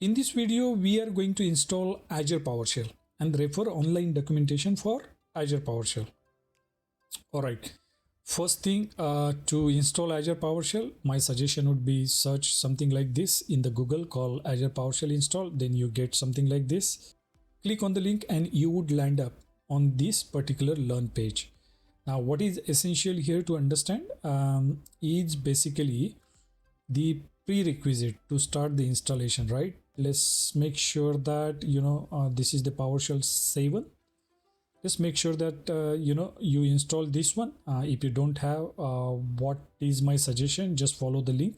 In this video, we are going to install Azure PowerShell and refer online documentation for Azure PowerShell. All right. First thing, to install Azure PowerShell, my suggestion would be search something like this in the Google called Azure PowerShell Install. Then you get something like this. Click on the link and you would land up on this particular learn page. Now, what is essential here to understand is basically the prerequisite to start the installation, right? Let's make sure that this is the PowerShell 7. Just make sure that you install this one. If you don't have, what is my suggestion? Just follow the link.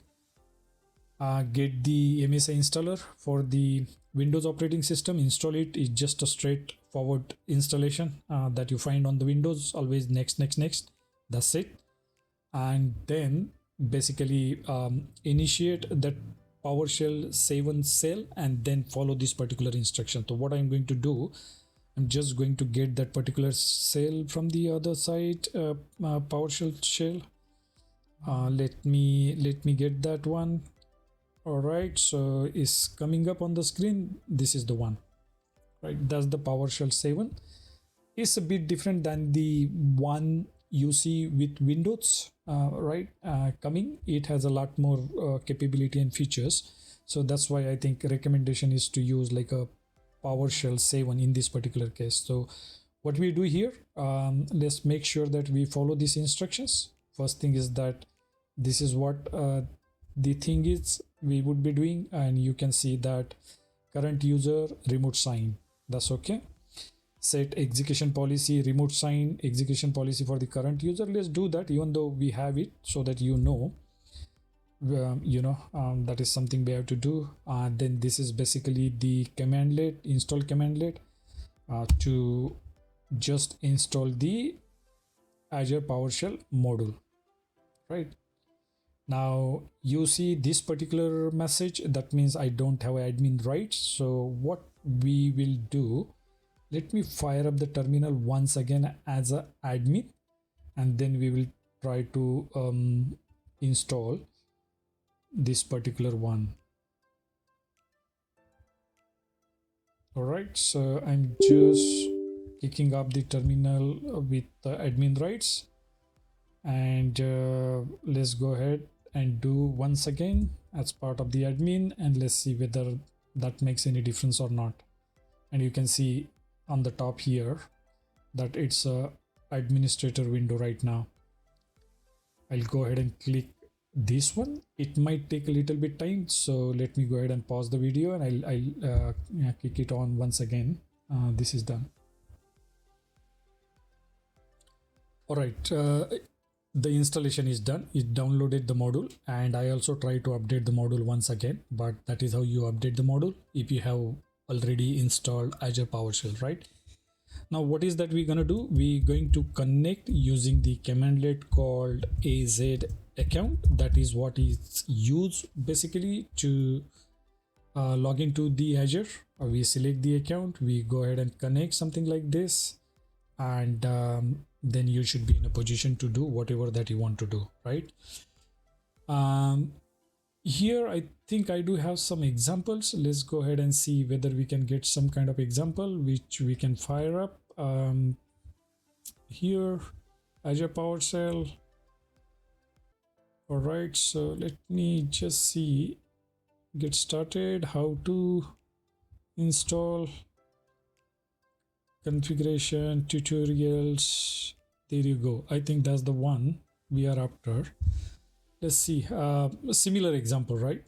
Get the MSI installer for the Windows operating system. Install it. It's just a straightforward installation that you find on the Windows. Always next. That's it. And then basically initiate that PowerShell 7 cell and then follow this particular instruction. So what I'm going to do, I'm just going to get that particular cell from the other side, PowerShell shell. Let me get that one. All right, so it's coming up on the screen. This is the one, right? That's the PowerShell 7. It's a bit different than the one you see with Windows, right? Coming, it has a lot more capability and features. So that's why I think recommendation is to use like a PowerShell 7 in this particular case. So what we do here, let's make sure that we follow these instructions. First thing is that this is what the thing is we would be doing, and you can see that current user remote sign. That's okay. Set execution policy, remote sign execution policy for the current user. Let's do that even though we have it, so that that is something we have to do. Then this is basically the cmdlet, install cmdlet to just install the Azure PowerShell module, right? Now you see this particular message, that means I don't have admin rights. So what we will do, let me fire up the terminal once again as an admin, and then we will try to install this particular one. All right, so I'm just kicking up the terminal with the admin rights, and let's go ahead and do once again as part of the admin, and let's see whether that makes any difference or not. And you can see on the top here that it's a administrator window right now. I'll go ahead and click this one. It might take a little bit time, so let me go ahead and pause the video, and I'll kick it on once again. This is done. All right, the installation is done. It downloaded the module, and I also try to update the module once again, but that is how you update the module if you have already installed Azure PowerShell, right? Now what is that we're gonna do? We're going to connect using the cmdlet called AZ account. That is what is used basically to log into the Azure. We select the account, we go ahead and connect something like this, and then you should be in a position to do whatever that you want to do, right? Here I think I do have some examples. Let's go ahead and see whether we can get some kind of example which we can fire up. Here, Azure PowerShell. All right, so let me just see, get started, how to install, configuration, tutorials. There you go. I think that's the one we are after. Let's see, a similar example, right?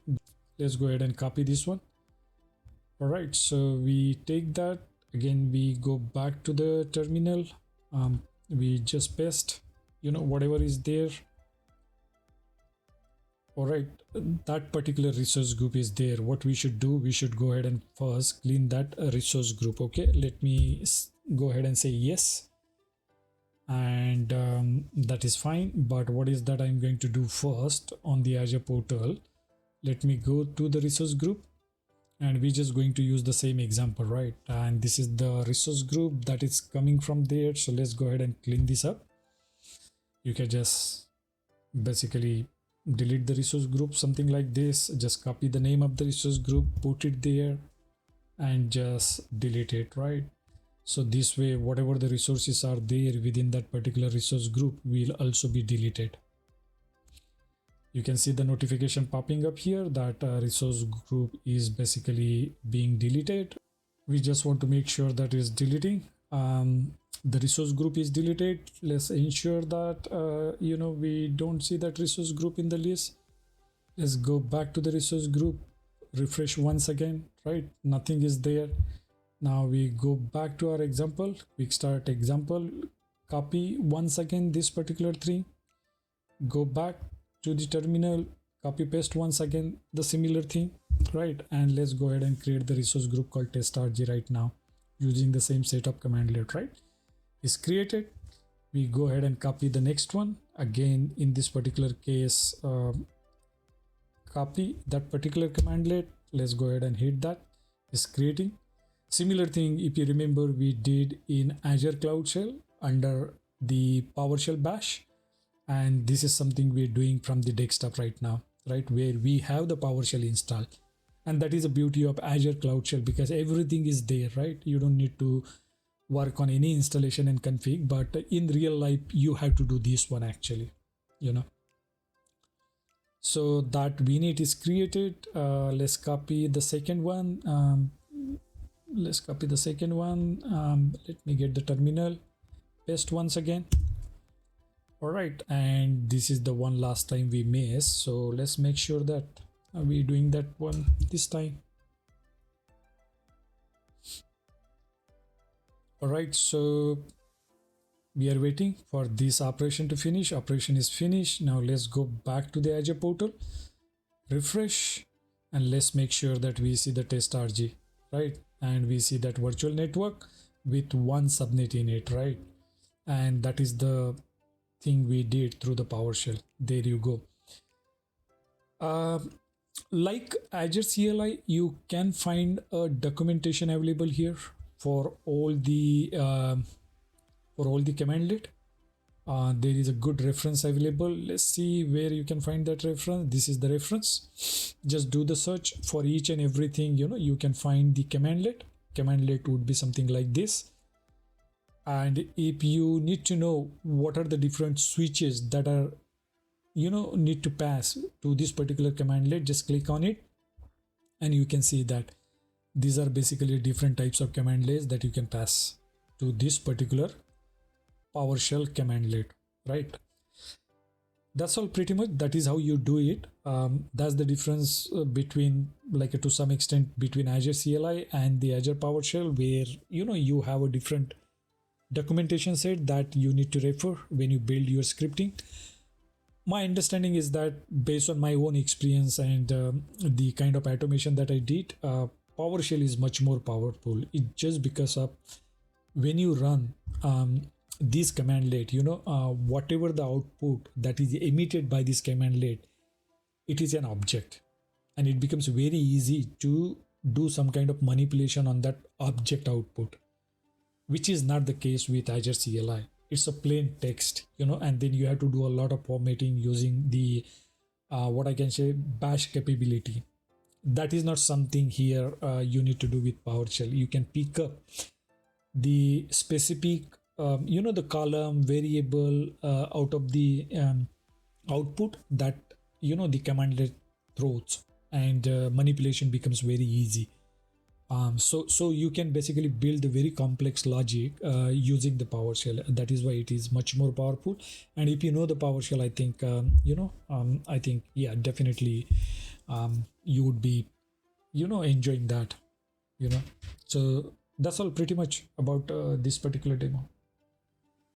Let's go ahead and copy this one. All right, so we take that again, we go back to the terminal, we just paste whatever is there. All right, that particular resource group is there. What we should do, we should go ahead and first clean that resource group. Okay, let me go ahead and say yes, and that is fine. But what is that I'm going to do first on the Azure portal? Let me go to the resource group, and we're just going to use the same example, right? And this is the resource group that is coming from there. So let's go ahead and clean this up. You can just basically delete the resource group, something like this. Just copy the name of the resource group, put it there, and just delete it, right? So this way, whatever the resources are there within that particular resource group will also be deleted. You can see the notification popping up here that resource group is basically being deleted. We just want to make sure that is deleting. The resource group is deleted. Let's ensure that we don't see that resource group in the list. Let's go back to the resource group, refresh once again, right? Nothing is there. Now we go back to our example, quick start example, copy once again this particular thing, go back to the terminal, copy paste once again the similar thing, right? And let's go ahead and create the resource group called test.rg right now using the same setup commandlet, right? Is created. We go ahead and copy the next one again. In this particular case, copy that particular commandlet. Let's go ahead and hit that. Is creating. Similar thing, if you remember, we did in Azure Cloud Shell under the PowerShell bash, and this is something we're doing from the desktop right now, right, where we have the PowerShell install. And that is the beauty of Azure Cloud Shell, because everything is there, right? You don't need to work on any installation and config, but in real life you have to do this one actually, so that VNet is created. Let's copy the second one. Let me get the terminal, paste once again. All right, and this is the one last time we missed, so let's make sure that we're doing that one this time. All right, so we are waiting for this operation to finish. Operation is finished. Now let's go back to the Azure portal, refresh, and let's make sure that we see the test.rg, right? And we see that virtual network with one subnet in it, right? And that is the thing we did through the PowerShell. There you go. Like Azure CLI, you can find a documentation available here for all the commandlet. There is a good reference available. Let's see where you can find that reference. This is the reference. Just do the search for each and everything. You can find the commandlet. Commandlet would be something like this. And if you need to know what are the different switches that are need to pass to this particular commandlet, just click on it and you can see that these are basically different types of commandlets that you can pass to this particular PowerShell commandlet, right? That's all pretty much. That is how you do it. That's the difference between, like, to some extent, between Azure CLI and the Azure PowerShell, where you have a different documentation set that you need to refer when you build your scripting. My understanding is that, based on my own experience and the kind of automation that I did, PowerShell is much more powerful. It's just because of when you run this commandlet, whatever the output that is emitted by this commandlet, it is an object, and it becomes very easy to do some kind of manipulation on that object output, which is not the case with Azure CLI. It's a plain text, and then you have to do a lot of formatting using the what I can say bash capability. That is not something here you need to do with PowerShell. You can pick up the specific the column variable out of the output that the commandlet throws, and manipulation becomes very easy. So you can basically build a very complex logic using the PowerShell. That is why it is much more powerful. And if you know the PowerShell, I think I think definitely you would be enjoying that. So that's all pretty much about this particular demo.